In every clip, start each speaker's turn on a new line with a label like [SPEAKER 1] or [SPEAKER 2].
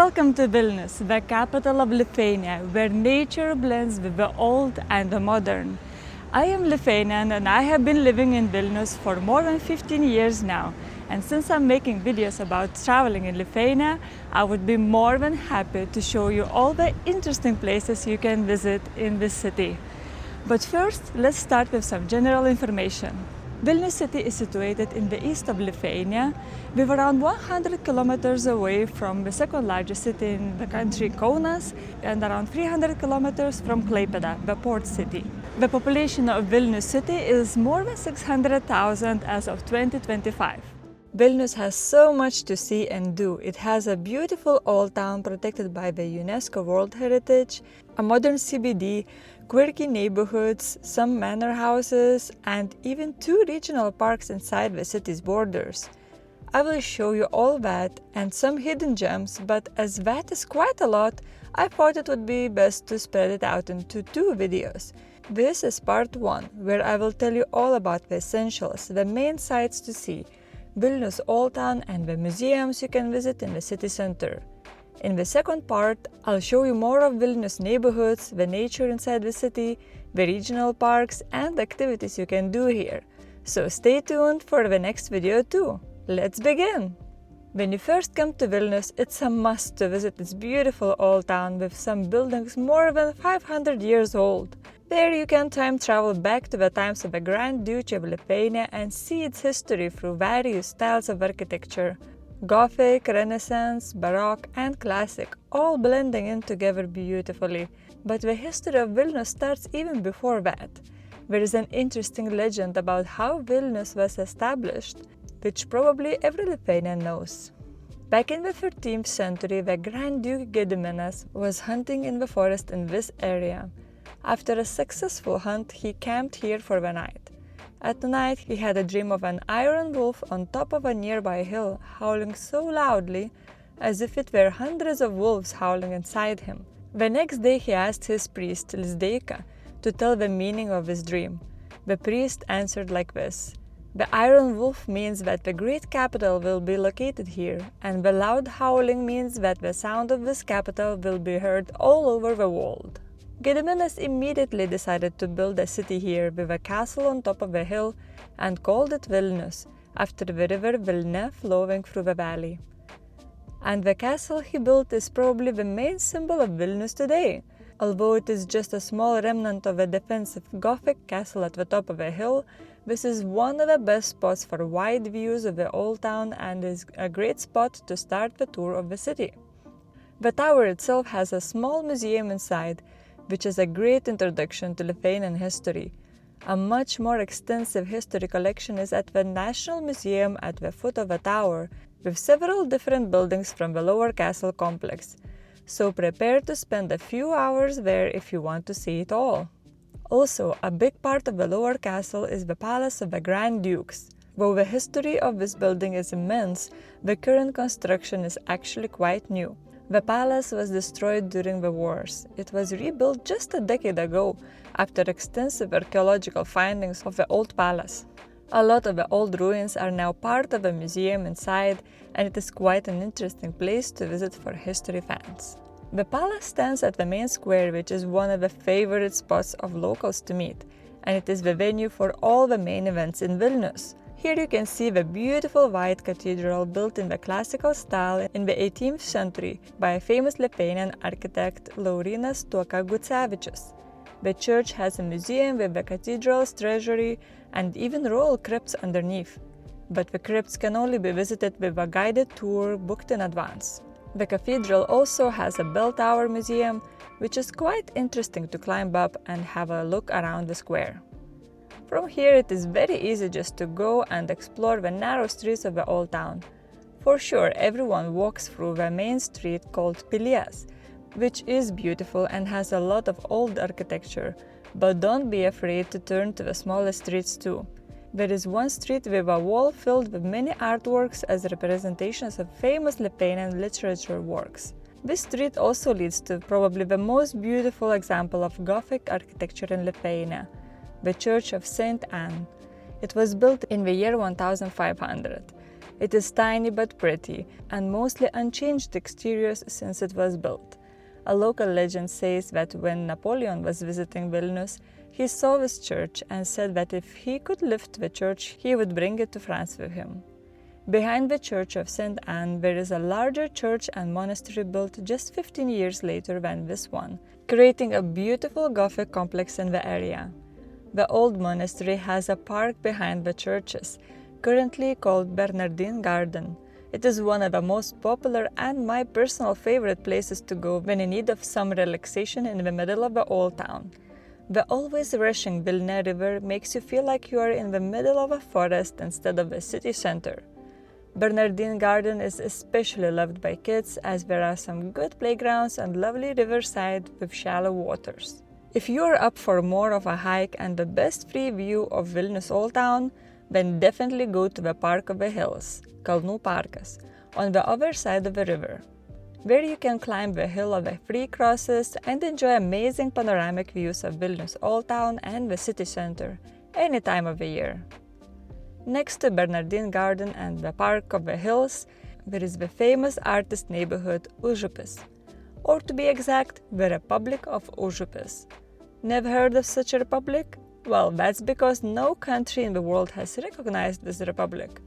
[SPEAKER 1] Welcome to Vilnius, the capital of Lithuania, where nature blends with the old and the modern. I am Lithuanian and I have been living in Vilnius for more than 15 years now. And since I'm making videos about traveling in Lithuania, I would be more than happy to show you all the interesting places you can visit in this city. But first, let's start with some general information. Vilnius city is situated in the east of Lithuania, with around 100 kilometers away from the second largest city in the country, Kaunas, and around 300 kilometers from Klaipėda, the port city. The population of Vilnius city is more than 600,000 as of 2025. Vilnius has so much to see and do. It has a beautiful old town protected by the UNESCO World Heritage, a modern CBD, quirky neighborhoods, some manor houses, and even 2 regional parks inside the city's borders. I will show you all that and some hidden gems, but as that is quite a lot, I thought it would be best to spread it out into 2 videos. This is part 1, where I will tell you all about the essentials, the main sights to see, Vilnius Old Town and the museums you can visit in the city center. In the second part, I'll show you more of Vilnius neighborhoods, the nature inside the city, the regional parks and activities you can do here. So stay tuned for the next video too. Let's begin! When you first come to Vilnius, it's a must to visit this beautiful old town with some buildings more than 500 years old. There you can time travel back to the times of the Grand Duchy of Lithuania and see its history through various styles of architecture. Gothic, Renaissance, Baroque and Classic, all blending in together beautifully. But the history of Vilnius starts even before that. There is an interesting legend about how Vilnius was established, which probably every Lithuanian knows. Back in the 13th century, the Grand Duke Gediminas was hunting in the forest in this area. After a successful hunt, he camped here for the night. At night, he had a dream of an iron wolf on top of a nearby hill, howling so loudly as if it were hundreds of wolves howling inside him. The next day, he asked his priest, Lizdeika, to tell the meaning of his dream. The priest answered like this: "The iron wolf means that the great capital will be located here, and the loud howling means that the sound of this capital will be heard all over the world." Gediminas immediately decided to build a city here with a castle on top of a hill and called it Vilnius, after the river Vilnia flowing through the valley. And the castle he built is probably the main symbol of Vilnius today. Although it is just a small remnant of a defensive Gothic castle at the top of a hill, this is one of the best spots for wide views of the old town and is a great spot to start the tour of the city. The tower itself has a small museum inside, which is a great introduction to Lithuanian history. A much more extensive history collection is at the National Museum at the foot of the tower, with several different buildings from the lower castle complex. So prepare to spend a few hours there if you want to see it all. Also, a big part of the lower castle is the palace of the Grand Dukes. Though the history of this building is immense, the current construction is actually quite new. The palace was destroyed during the wars. It was rebuilt just a decade ago, after extensive archaeological findings of the old palace. A lot of the old ruins are now part of a museum inside, and it is quite an interesting place to visit for history fans. The palace stands at the main square, which is one of the favorite spots of locals to meet, and it is the venue for all the main events in Vilnius. Here you can see the beautiful white cathedral built in the classical style in the 18th century by a famous Lithuanian architect Laurynas Tuoka Gucevičius. The church has a museum with the cathedral's treasury and even royal crypts underneath. But the crypts can only be visited with a guided tour booked in advance. The cathedral also has a bell tower museum, which is quite interesting to climb up and have a look around the square. From here it is very easy just to go and explore the narrow streets of the old town. For sure, everyone walks through the main street called Pilies, which is beautiful and has a lot of old architecture, but don't be afraid to turn to the smaller streets too. There is one street with a wall filled with many artworks as representations of famous Lithuanian literature works. This street also leads to probably the most beautiful example of Gothic architecture in Lithuania, the Church of St. Anne. It was built in the year 1500. It is tiny but pretty, and mostly unchanged exteriors since it was built. A local legend says that when Napoleon was visiting Vilnius, he saw this church and said that if he could lift the church, he would bring it to France with him. Behind the Church of St. Anne, there is a larger church and monastery built just 15 years later than this one, creating a beautiful Gothic complex in the area. The old monastery has a park behind the churches, currently called Bernardine Garden. It is one of the most popular and my personal favorite places to go when in need of some relaxation in the middle of the old town. The always rushing Vilnius River makes you feel like you are in the middle of a forest instead of the city center. Bernardine Garden is especially loved by kids as there are some good playgrounds and lovely riverside with shallow waters. If you are up for more of a hike and the best free view of Vilnius Old Town, then definitely go to the Park of the Hills, Kalnų Parkas, on the other side of the river. There you can climb the hill of the three crosses and enjoy amazing panoramic views of Vilnius Old Town and the city center, any time of the year. Next to Bernardine Garden and the Park of the Hills, there is the famous artist neighborhood Užupis, or to be exact, the Republic of Užupis. Never heard of such a republic? Well, that's because no country in the world has recognized this republic.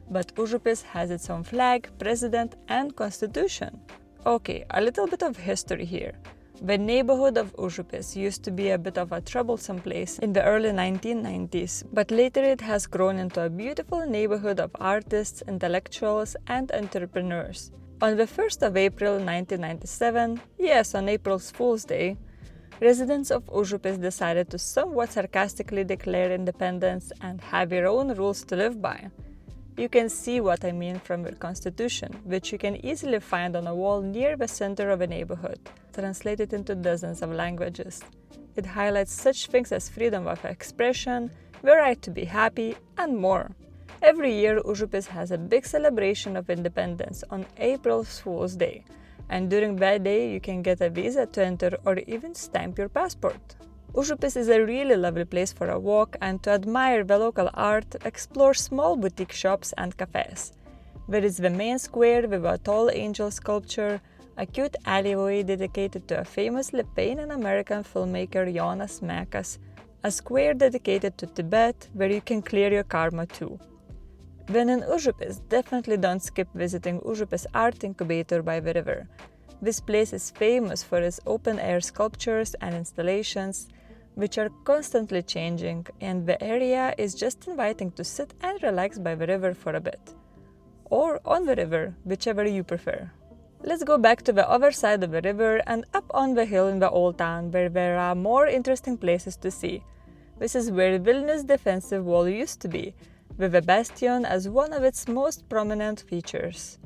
[SPEAKER 1] But Užupis has its own flag, president, and constitution. Okay, a little bit of history here. The neighborhood of Užupis used to be a bit of a troublesome place in the early 1990s, but later it has grown into a beautiful neighborhood of artists, intellectuals, and entrepreneurs. On the 1st of April 1997, yes, on April's Fool's Day, residents of Užupis decided to somewhat sarcastically declare independence and have their own rules to live by. You can see what I mean from their constitution, which you can easily find on a wall near the center of a neighborhood, translated into dozens of languages. It highlights such things as freedom of expression, the right to be happy, and more. Every year, Užupis has a big celebration of independence on April Fool's Day, and during that day you can get a visa to enter or even stamp your passport. Užupis is a really lovely place for a walk and to admire the local art, explore small boutique shops and cafes. There is the main square with a tall angel sculpture, a cute alleyway dedicated to a famous Lithuanian-American filmmaker Jonas Mekas, a square dedicated to Tibet where you can clear your karma too. When in Užupis, definitely don't skip visiting Užupis Art Incubator by the river. This place is famous for its open-air sculptures and installations, which are constantly changing, and the area is just inviting to sit and relax by the river for a bit. Or on the river, whichever you prefer. Let's go back to the other side of the river and up on the hill in the old town where there are more interesting places to see. This is where Vilnius defensive wall used to be, with the bastion as one of its most prominent features.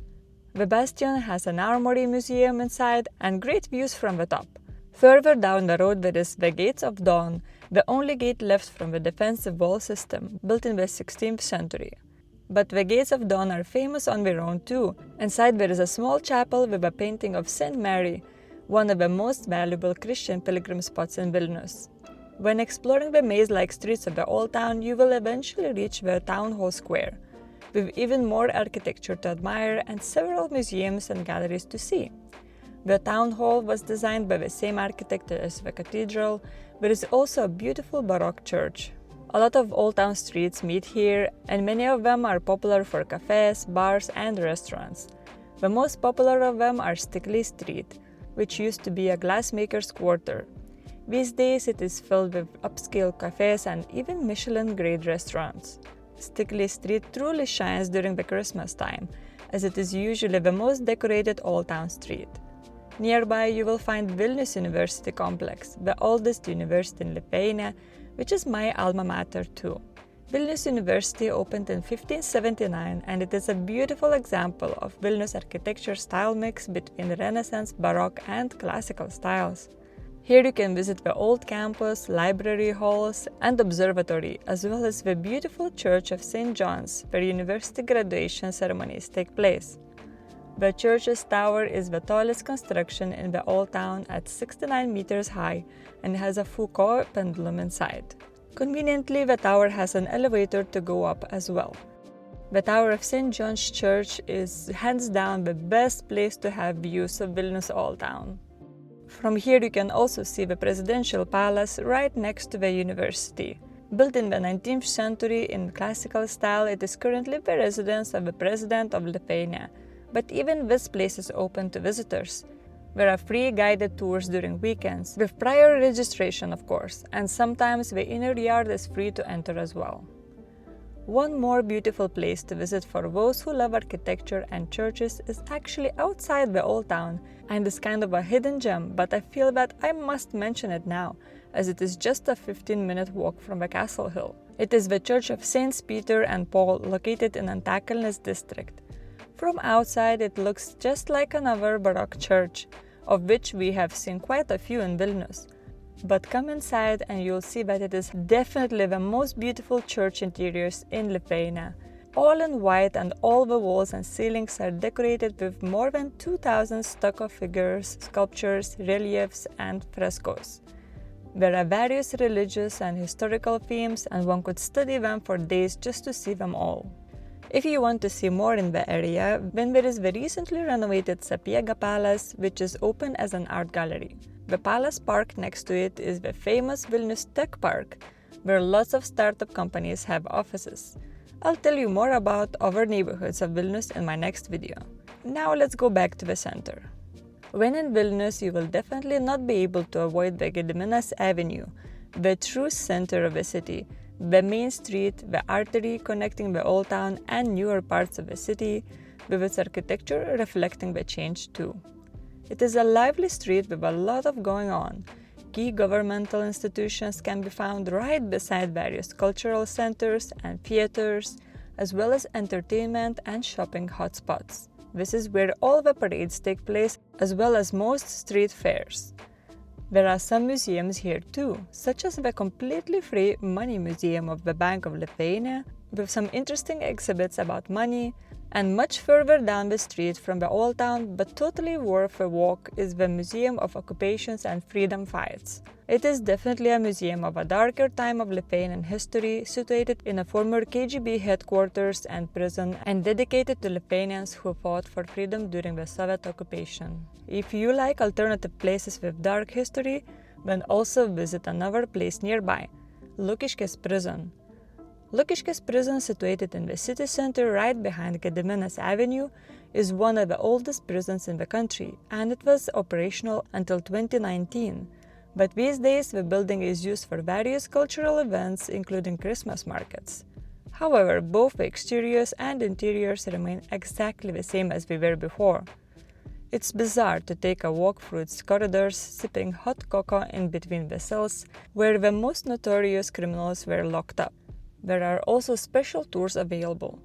[SPEAKER 1] The bastion has an armory museum inside and great views from the top. Further down the road there is the Gates of Dawn, the only gate left from the defensive wall system, built in the 16th century. But the Gates of Dawn are famous on their own too. Inside there is a small chapel with a painting of Saint Mary, one of the most valuable Christian pilgrim spots in Vilnius. When exploring the maze-like streets of the old town, you will eventually reach the town hall square, with even more architecture to admire and several museums and galleries to see. The town hall was designed by the same architect as the cathedral, but is also a beautiful Baroque church. A lot of old town streets meet here, and many of them are popular for cafes, bars, and restaurants. The most popular of them are Stikli Street, which used to be a glassmaker's quarter. These days it is filled with upscale cafes and even Michelin-grade restaurants. Stikli Street truly shines during the Christmas time, as it is usually the most decorated old town street. Nearby you will find Vilnius University complex, the oldest university in Lithuania, which is my alma mater too. Vilnius University opened in 1579 and it is a beautiful example of Vilnius architecture style mix between Renaissance, Baroque and classical styles. Here you can visit the old campus, library halls and observatory, as well as the beautiful Church of St. John's, where university graduation ceremonies take place. The church's tower is the tallest construction in the old town at 69 meters high and has a Foucault pendulum inside. Conveniently, the tower has an elevator to go up as well. The Tower of St. John's Church is hands down the best place to have views of Vilnius Old Town. From here you can also see the presidential palace right next to the university. Built in the 19th century in classical style, it is currently the residence of the President of Lithuania. But even this place is open to visitors. There are free guided tours during weekends, with prior registration of course, and sometimes the inner yard is free to enter as well. One more beautiful place to visit for those who love architecture and churches is actually outside the old town and is kind of a hidden gem, but I feel that I must mention it now, as it is just a 15-minute walk from the castle hill. It is the Church of Saints Peter and Paul, located in Antakalnis district. From outside it looks just like another Baroque church, of which we have seen quite a few in Vilnius. But come inside and you'll see that it is definitely the most beautiful church interiors in Lithuania. All in white, and all the walls and ceilings are decorated with more than 2,000 stucco figures, sculptures, reliefs and frescoes. There are various religious and historical themes, and one could study them for days just to see them all. If you want to see more in the area, then there is the recently renovated Sapiega Palace, which is open as an art gallery. The palace park next to it is the famous Vilnius Tech Park, where lots of startup companies have offices. I'll tell you more about other neighborhoods of Vilnius in my next video. Now let's go back to the center. When in Vilnius, you will definitely not be able to avoid the Gediminas Avenue, the true center of the city, the main street, the artery connecting the old town and newer parts of the city, with its architecture reflecting the change too. It is a lively street with a lot of going on. Key governmental institutions can be found right beside various cultural centers and theaters, as well as entertainment and shopping hotspots. This is where all the parades take place, as well as most street fairs. There are some museums here too, such as the completely free Money Museum of the Bank of Lithuania, with some interesting exhibits about money, and much further down the street from the old town, but totally worth a walk, is the Museum of Occupations and Freedom Fights. It is definitely a museum of a darker time of Lithuanian history, situated in a former KGB headquarters and prison, and dedicated to Lithuanians who fought for freedom during the Soviet occupation. If you like alternative places with dark history, then also visit another place nearby, Lukiškės prison. Lukiškės prison, situated in the city center right behind Gediminas Avenue, is one of the oldest prisons in the country, and it was operational until 2019. But these days the building is used for various cultural events, including Christmas markets. However, both the exteriors and interiors remain exactly the same as they were before. It's bizarre to take a walk through its corridors, sipping hot cocoa in between the cells, where the most notorious criminals were locked up. There are also special tours available.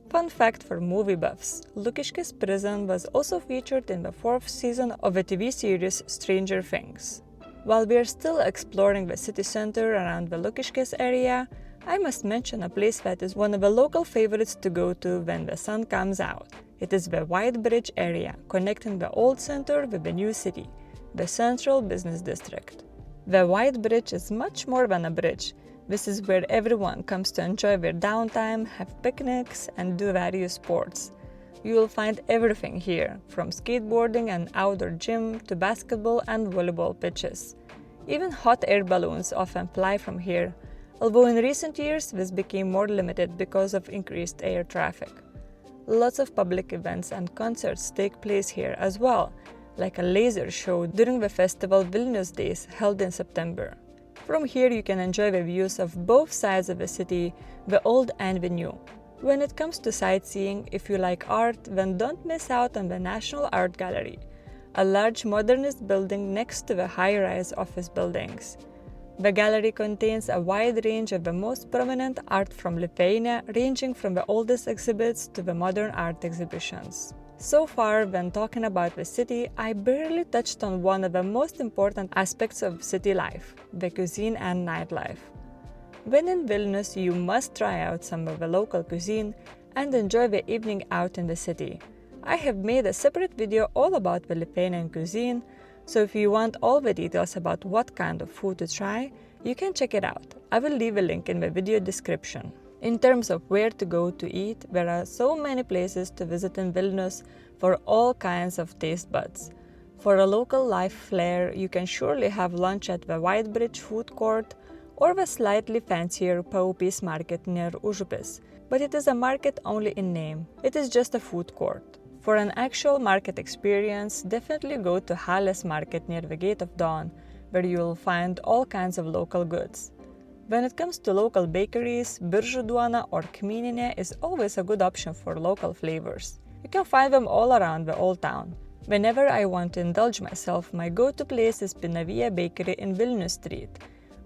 [SPEAKER 1] Fun fact for movie buffs, Lukiškės prison was also featured in the 4th season of the TV series Stranger Things. While we are still exploring the city center around the Lukiškės area, I must mention a place that is one of the local favorites to go to when the sun comes out. It is the White Bridge area, connecting the old center with the new city, the Central Business District. The White Bridge is much more than a bridge. This is where everyone comes to enjoy their downtime, have picnics, and do various sports. You will find everything here, from skateboarding and outdoor gym to basketball and volleyball pitches. Even hot air balloons often fly from here, although in recent years this became more limited because of increased air traffic. Lots of public events and concerts take place here as well, like a laser show during the festival Vilnius Days held in September. From here you can enjoy the views of both sides of the city, the old and the new. When it comes to sightseeing, if you like art, then don't miss out on the National Art Gallery, a large modernist building next to the high-rise office buildings. The gallery contains a wide range of the most prominent art from Lithuania, ranging from the oldest exhibits to the modern art exhibitions. So far, when talking about the city, I barely touched on one of the most important aspects of city life, the cuisine and nightlife. When in Vilnius, you must try out some of the local cuisine and enjoy the evening out in the city. I have made a separate video all about the Lithuanian cuisine, so if you want all the details about what kind of food to try, you can check it out. I will leave a link in the video description. In terms of where to go to eat, there are so many places to visit in Vilnius for all kinds of taste buds. For a local life flair, you can surely have lunch at the White Bridge food court or the slightly fancier Paupys market near Užupis, but it is a market only in name. It is just a food court. For an actual market experience, definitely go to Halės market near the Gate of Dawn, where you will find all kinds of local goods. When it comes to local bakeries, biržų duona or kmyninė is always a good option for local flavors. You can find them all around the old town. Whenever I want to indulge myself, my go-to place is Pinavija Bakery in Vilnius Street.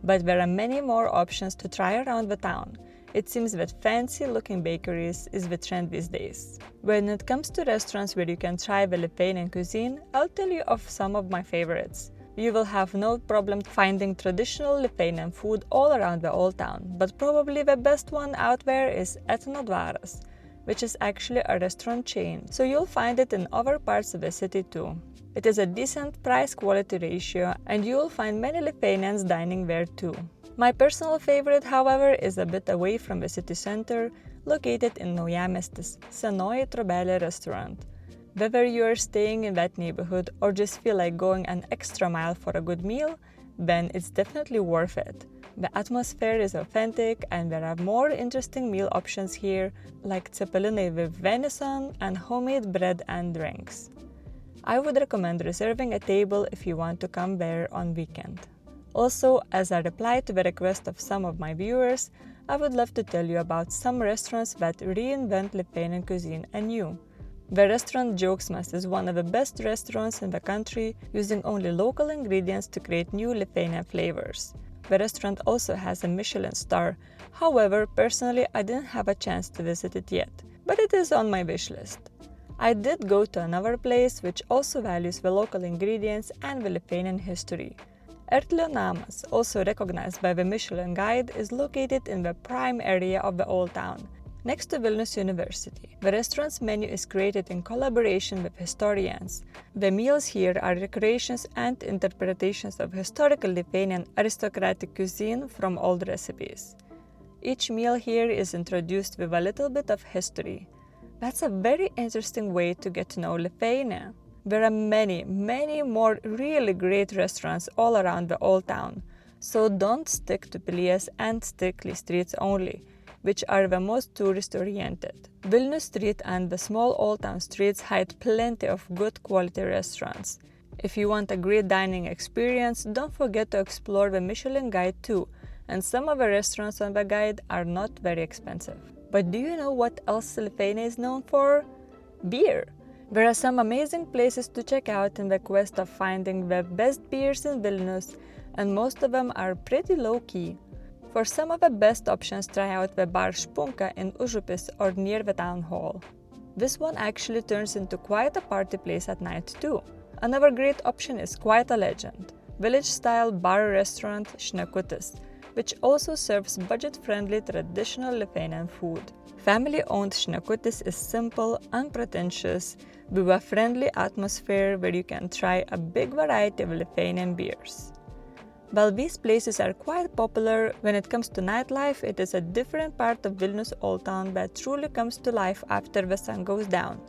[SPEAKER 1] But there are many more options to try around the town. It seems that fancy-looking bakeries is the trend these days. When it comes to restaurants where you can try the Lithuanian cuisine, I'll tell you of some of my favorites. You will have no problem finding traditional Lithuanian food all around the old town, but probably the best one out there is Etno Dvaras, which is actually a restaurant chain, so you'll find it in other parts of the city too. It is a decent price-quality ratio, and you'll find many Lithuanians dining there too. My personal favorite, however, is a bit away from the city center, located in Naujamiestis, Senoji Trobelė restaurant. Whether you are staying in that neighborhood or just feel like going an extra mile for a good meal, then it's definitely worth it. The atmosphere is authentic and there are more interesting meal options here, like cepelinai with venison and homemade bread and drinks. I would recommend reserving a table if you want to come there on weekend. Also, as a reply to the request of some of my viewers, I would love to tell you about some restaurants that reinvent Lithuanian cuisine anew. The restaurant Džiaugsmas is one of the best restaurants in the country, using only local ingredients to create new Lithuanian flavors. The restaurant also has a Michelin star, however, personally I didn't have a chance to visit it yet, but it is on my wish list. I did go to another place which also values the local ingredients and the Lithuanian history. Arklio namas, also recognized by the Michelin Guide, is located in the prime area of the old town, next to Vilnius University. The restaurant's menu is created in collaboration with historians. The meals here are recreations and interpretations of historical Lithuanian aristocratic cuisine from old recipes. Each meal here is introduced with a little bit of history. That's a very interesting way to get to know Lithuania. There are many more really great restaurants all around the old town, so don't stick to Pilies and Stikli streets only, which are the most tourist-oriented. Vilnius Street and the small old town streets hide plenty of good quality restaurants. If you want a great dining experience, don't forget to explore the Michelin Guide too, and some of the restaurants on the guide are not very expensive. But do you know what else Lithuania is known for? Beer! There are some amazing places to check out in the quest of finding the best beers in Vilnius, and most of them are pretty low-key. For some of the best options, try out the bar Špunka in Užupis or near the town hall. This one actually turns into quite a party place at night too. Another great option is quite a legend, village-style bar restaurant Šnekutis, which also serves budget-friendly traditional Lithuanian food. Family-owned Šnekutis is simple, unpretentious, with a friendly atmosphere where you can try a big variety of Lithuanian beers. While these places are quite popular, when it comes to nightlife, it is a different part of Vilnius Old Town that truly comes to life after the sun goes down.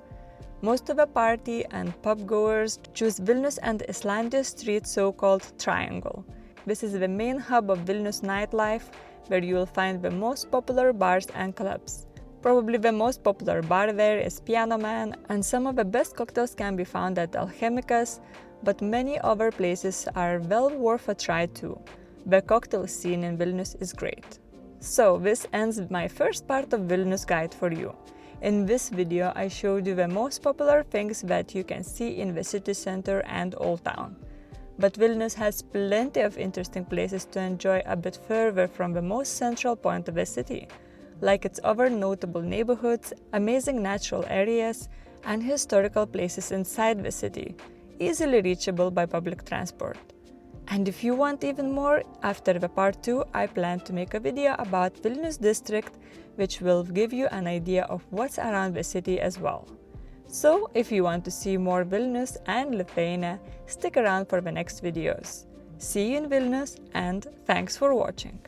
[SPEAKER 1] Most of the party and pub goers choose Vilnius and Islandijos Street's so-called triangle. This is the main hub of Vilnius nightlife, where you will find the most popular bars and clubs. Probably the most popular bar there is Piano Man, and some of the best cocktails can be found at Alchemikas, but many other places are well worth a try too. The cocktail scene in Vilnius is great. So this ends my first part of Vilnius guide for you. In this video I showed you the most popular things that you can see in the city center and Old Town. But Vilnius has plenty of interesting places to enjoy a bit further from the most central point of the city, like its other notable neighborhoods, amazing natural areas, and historical places inside the city, easily reachable by public transport. And if you want even more, after the part 2 I plan to make a video about Vilnius district, which will give you an idea of what's around the city as well. So if you want to see more Vilnius and Lithuania, stick around for the next videos. See you in Vilnius and thanks for watching!